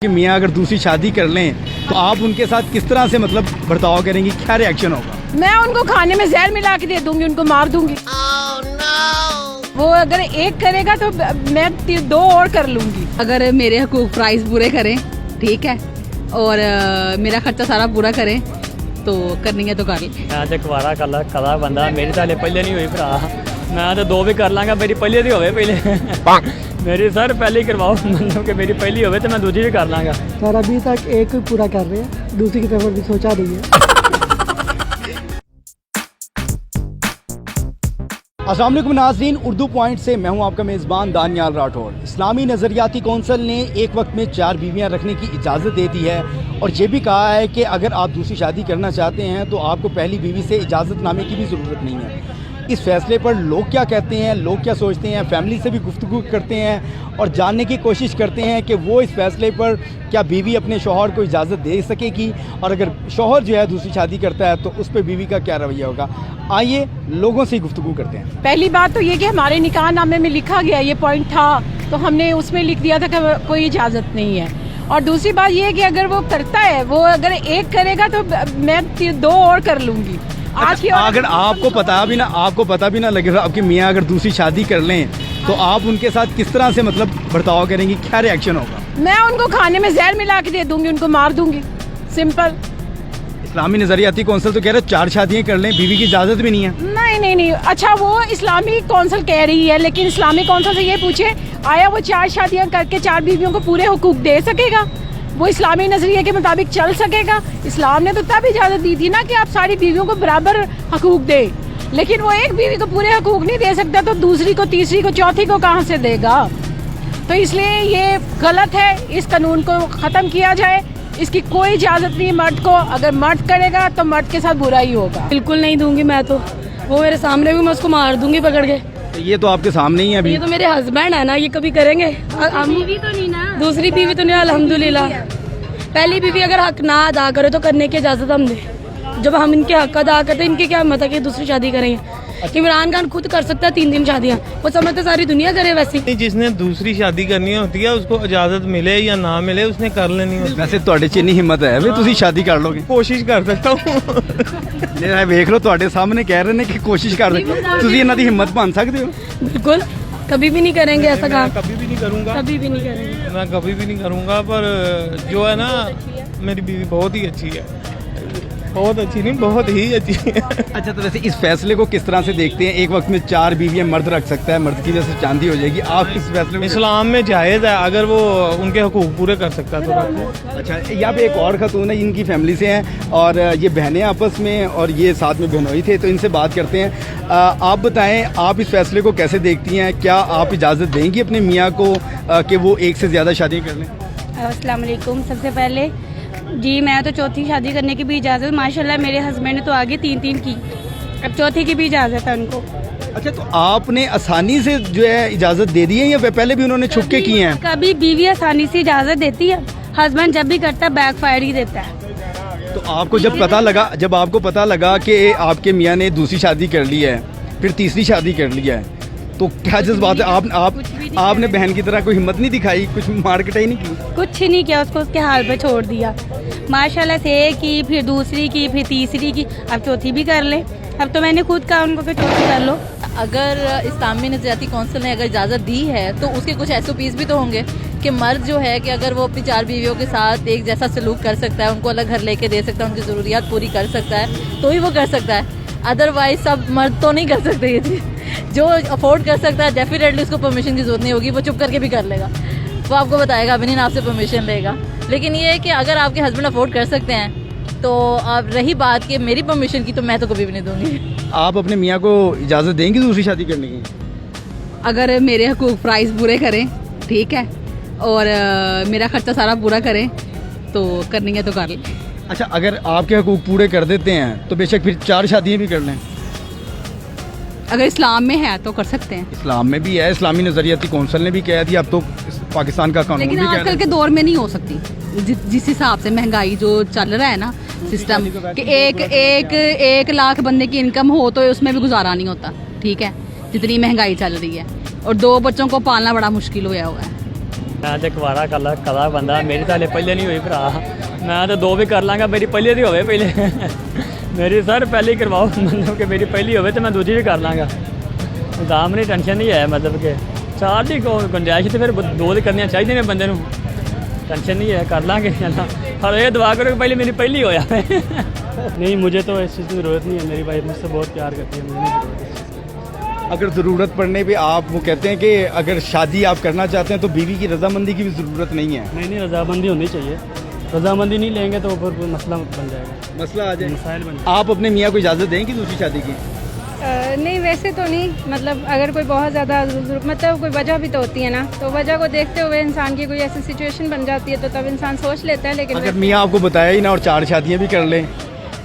कि मियाँ अगर दूसरी शादी कर लें तो आप उनके साथ किस तरह से मतलब बर्ताव करेंगी, क्या रिएक्शन होगा? मैं उनको खाने में जहर मिला के दे दूंगी, उनको मार दूंगी। वो अगर एक करेगा तो मैं दो और कर लूंगी। अगर मेरे हकूक प्राइस पूरे करें, ठीक है, और मेरा खर्चा सारा पूरा करें तो करनी है तो कर ले। मैं तो कुआरा कला बंदा, मेरी तो पहले नहीं हुई भरा, मैं तो दो भी कर लाँगा, मेरी पहले दी होवे पहले मेरी सर पहले ही करवाओ, मतलब कि मेरी पहली होवे तो मैं दूसरी भी कर लाँगा। सर अभी तक एक पूरा कर रहे हैं, दूसरी की तरफ अभी सोचा नहीं है। अस्सलाम वालेकुम नाज़रीन, उर्दू पॉइंट से मैं हूं आपका मेज़बान दानियाल राठौर। इस्लामी नज़रियाती कौंसिल ने एक वक्त में 4 बीवियां रखने की इजाज़त दे दी है और ये भी कहा है कि अगर आप दूसरी शादी करना चाहते हैं तो आपको पहली बीवी से इजाज़तनामे की भी ज़रूरत नहीं है। इस फैसले पर लोग क्या कहते हैं, लोग क्या सोचते हैं, फैमिली से भी गुफ्तगू करते हैं और जानने की कोशिश करते हैं कि वो इस फैसले पर क्या बीवी अपने शौहर को इजाज़त दे सकेगी और अगर शौहर जो है दूसरी शादी करता है तो उस पर बीवी का क्या रवैया होगा। आइए लोगों से गुफ्तगू करते हैं। पहली बात तो ये कि हमारे निकाह नामे में लिखा गया ये पॉइंट था, तो हमने उसमें लिख दिया था कि कोई इजाज़त नहीं है। और दूसरी बात ये है कि अगर वो करता है, वो अगर एक करेगा तो मैं दो और कर लूँगी। आज की अगर आपको पता भी ना लगे आपकी मियाँ अगर दूसरी शादी कर लें तो आप उनके साथ किस तरह से मतलब बर्ताव करेंगी, क्या रिएक्शन होगा? मैं उनको खाने में जहर मिला के दे दूंगी, उनको मार दूंगी, सिंपल। इस्लामी नज़रियाती कौंसिल तो कह रहे 4 शादियाँ कर लें, बीवी की इजाज़त भी नहीं है। नहीं, अच्छा वो इस्लामी कौंसिल कह रही है, लेकिन इस्लामी कौंसिल से ये पूछे आया वो 4 शादियाँ करके 4 बीवियों को पूरे हुकूक दे सकेगा? वो इस्लामी नजरिए के मुताबिक चल सकेगा? इस्लाम ने तो तब इजाज़त दी थी ना कि आप सारी बीवियों को बराबर हकूक दे, लेकिन वो एक बीवी को पूरे हकूक नहीं दे सकता तो दूसरी को, तीसरी को, चौथी को कहाँ से देगा? तो इसलिए ये गलत है, इस कानून को ख़त्म किया जाए। इसकी कोई इजाज़त नहीं मर्द को, अगर मर्द करेगा तो मर्द के साथ बुरा ही होगा। बिल्कुल नहीं दूंगी मैं तो, वो मेरे सामने भी मैं उसको मार दूंगी पकड़ के। ये तो आपके सामने ही है अभी। ये तो मेरे हस्बैंड है ना, ये कभी करेंगे? बीवी तो नहीं ना, दूसरी बीवी तो नहीं, अल्हम्दुलिल्लाह। पहली बीवी अगर हक ना अदा करे तो करने की इजाजत हम दें। जब हम इनके हक अदा करते हैं, इनकी क्या हिम्मत है कि दूसरी शादी करेंगे? इमरान खान खुद कर सकता है 3 शादियां, वो समझते सारी दुनिया करे वैसी। जिसने दूसरी शादी करनी होती है उसको इजाजत मिले या ना मिले उसने कर लेनी होती है। वैसे ਤੁਹਾਡੇ ਚ ਇੰਨੀ ਹਿੰਮਤ ਹੈ ਵੀ ਤੁਸੀਂ ਸ਼ਾਦੀ ਕਰ ਲੋਗੇ? कोशिश कर सकता हूँ। ये देख लो ਤੁਹਾਡੇ सामने कह रहे हैं कि कोशिश कर रहे, ਤੁਸੀਂ ਇਹਨਾਂ ਦੀ ਹਿੰਮਤ ਬਣ ਸਕਦੇ हो? बिल्कुल, कभी भी नहीं करेंगे ऐसा काम, कभी भी नहीं करूँगा, कभी भी नहीं करेंगे। मैं कभी भी नहीं करूँगा। पर जो है ना, मेरी बीवी बहुत ही अच्छी है, बहुत अच्छी नहीं, बहुत ही अच्छी है। अच्छा, तो वैसे इस फैसले को किस तरह से देखते हैं? एक वक्त में 4 बीवियां मर्द रख सकता है, मर्द की वजह से चांदी हो जाएगी, आप इस फैसले में? इस्लाम में जायज़ है, अगर वो उनके हकूक पूरे कर सकता है तो रखे। अच्छा, यहाँ पे एक और खातून है, इनकी फैमिली से हैं और ये बहनें आपस में और ये साथ में बहनोई थे, तो इनसे बात करते हैं। आप बताएं, आप इस फैसले को कैसे देखती हैं? क्या आप इजाज़त देंगी अपने मियाँ को कि वो एक से ज़्यादा शादी कर लें? अस्सलाम वालेकुम। सबसे पहले जी, मैं तो चौथी शादी करने की भी इजाज़त, माशाल्लाह मेरे हस्बैंड ने तो आगे 3 की, अब चौथी की भी इजाज़त है उनको। अच्छा, तो आपने आसानी से जो है इजाज़त दे दी है या पहले भी उन्होंने छुप के की हैं? कभी बीवी आसानी से इजाज़त देती है, हस्बैंड जब भी करता है बैक फायर ही देता है। तो आपको जब आपको पता लगा कि आपके मियाँ ने दूसरी शादी कर ली है, फिर तीसरी शादी कर लिया है, तो क्या जज्बात है? आपने बहन की तरह कोई हिम्मत नहीं दिखाई, कुछ मार्केट ही नहीं की? कुछ नहीं किया, उसको उसके हाल पे छोड़ दिया। माशाल्लाह से एक की, फिर दूसरी की, फिर तीसरी की, अब चौथी भी कर ले। अब तो मैंने खुद कहा उनको कि चौथी कर लो। अगर इस्लामी नज़रियाती कौंसिल ने अगर इजाज़त दी है तो उसके कुछ SOPs भी तो होंगे कि मर्द जो है कि अगर वो अपनी 4 बीवियों के साथ एक जैसा सलूक कर सकता है, उनको अलग घर लेके दे सकता है, उनकी ज़रूरियात पूरी कर सकता है तो ही वो कर सकता है। अदरवाइज सब मर्द तो नहीं कर सकते ये चीज़। जो अफोर्ड कर सकता है डेफिनेटली उसको परमिशन की ज़रूरत नहीं होगी, वो चुप करके भी कर लेगा, वो आपको बताएगा, अभी नहीं आपसे परमिशन लेगा। लेकिन ये है कि अगर आपके हस्बैंड अफोर्ड कर सकते हैं तो अब रही बात कि मेरी परमिशन की, तो मैं तो कभी भी नहीं दूंगी। आप अपने मियाँ को इजाज़त देंगी दूसरी शादी करने की? अगर मेरे हकूक प्राइस पूरे करें, ठीक है, और मेरा खर्चा सारा पूरा करें तो करनी है तो कर ले। अच्छा, अगर आपके हकूक पूरे कर देते हैं तो बेशक फिर 4 शादियाँ भी कर लें? अगर इस्लाम में है तो कर सकते हैं। इस्लाम में भी है, इस्लामी नज़रियाती कौंसिल ने भी कह दिया, अब तो पाकिस्तान का कानून भी लेकिन कह आजकल के दौर में नहीं हो सकती, जिस हिसाब से महंगाई जो चल रहा है ना सिस्टम, कि एक लाख बंदे की इनकम हो तो उसमें भी गुजारा नहीं होता, ठीक है, जितनी महंगाई चल रही है, और 2 बच्चों को पालना बड़ा मुश्किल हुआ है। मैं तो कुवारा कला बंदा मेरी तो हले पहले नहीं हुई भरा मैं तो 2 भी कर लाँगा मेरी पहले दी होवे पहले मेरी सर पहले ही करवाओ मतलब कि मेरी पहली होवे तो मैं दूसरी भी कर लाँगा दाम नहीं टेंशन नहीं है मतलब कि 4 की गुंजाइश तो फिर 2 तो करनी चाहिए ने बंदे टेंशन नहीं है कर लाँगे और ये दुआ करो कि पहले मेरी पहली होया नहीं मुझे तो इस चीज़ की ज़रूरत नहीं है मेरी वाइफ मुझसे बहुत प्यार करती है मुझे नहीं ज़रूरत इस चीज़ की। अगर ज़रूरत पड़ने पे आप वो कहते हैं कि अगर शादी आप करना चाहते हैं तो बीवी की रजामंदी की भी ज़रूरत नहीं है। नहीं रजामंदी होनी चाहिए रजामंदी नहीं लेंगे तो फिर कोई मसला बन जाएगा मसला आ जाए मसाइल बन जाएगा। आप अपने मियाँ को इजाज़त देंगे दूसरी शादी की? नहीं वैसे तो नहीं मतलब अगर कोई बहुत ज़्यादा मतलब कोई वजह भी तो होती है ना तो वजह को देखते हुए इंसान की कोई ऐसी सिचुएशन बन जाती है तो तब इंसान सोच लेता है लेकिन अगर मियाँ आपको बताया ही ना और 4 शादियाँ भी कर लें?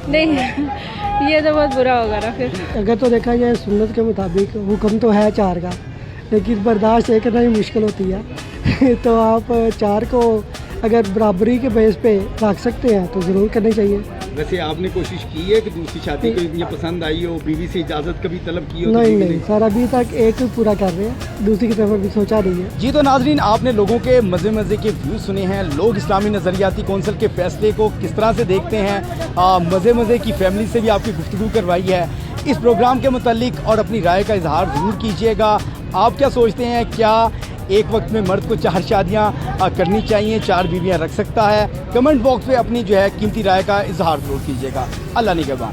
नहीं ये तो बहुत बुरा होगा ना फिर। अगर तो देखा जाए सुन्नत के मुताबिक हुक्म तो है 4 का लेकिन बर्दाश्त एक करना ही मुश्किल होती है तो आप 4 को अगर बराबरी के बेस पे रख सकते हैं तो ज़रूर करनी चाहिए। वैसे आपने कोशिश की है कि दूसरी शादी को ये पसंद आई हो बीवी से इजाज़त कभी तलब की हो? नहीं सर अभी तक एक पूरा कर रहे हैं दूसरी की तरफ अभी सोचा नहीं है। जी तो नाजरीन आपने लोगों के मज़े के व्यू सुने हैं। लोग इस्लामी नज़रियाती कौंसिल के फैसले को किस तरह से देखते हैं। मज़े की फैमिली से भी आपकी गुफ्तगू करवाई है। इस प्रोग्राम के मुतालिक और अपनी राय का इजहार ज़रूर कीजिएगा। आप क्या सोचते हैं, क्या एक वक्त में मर्द को 4 शादियाँ करनी चाहिए, 4 बीवियाँ रख सकता है? कमेंट बॉक्स में अपनी जो है कीमती राय का इजहार ज़रूर कीजिएगा। अल्लाह निगहबान।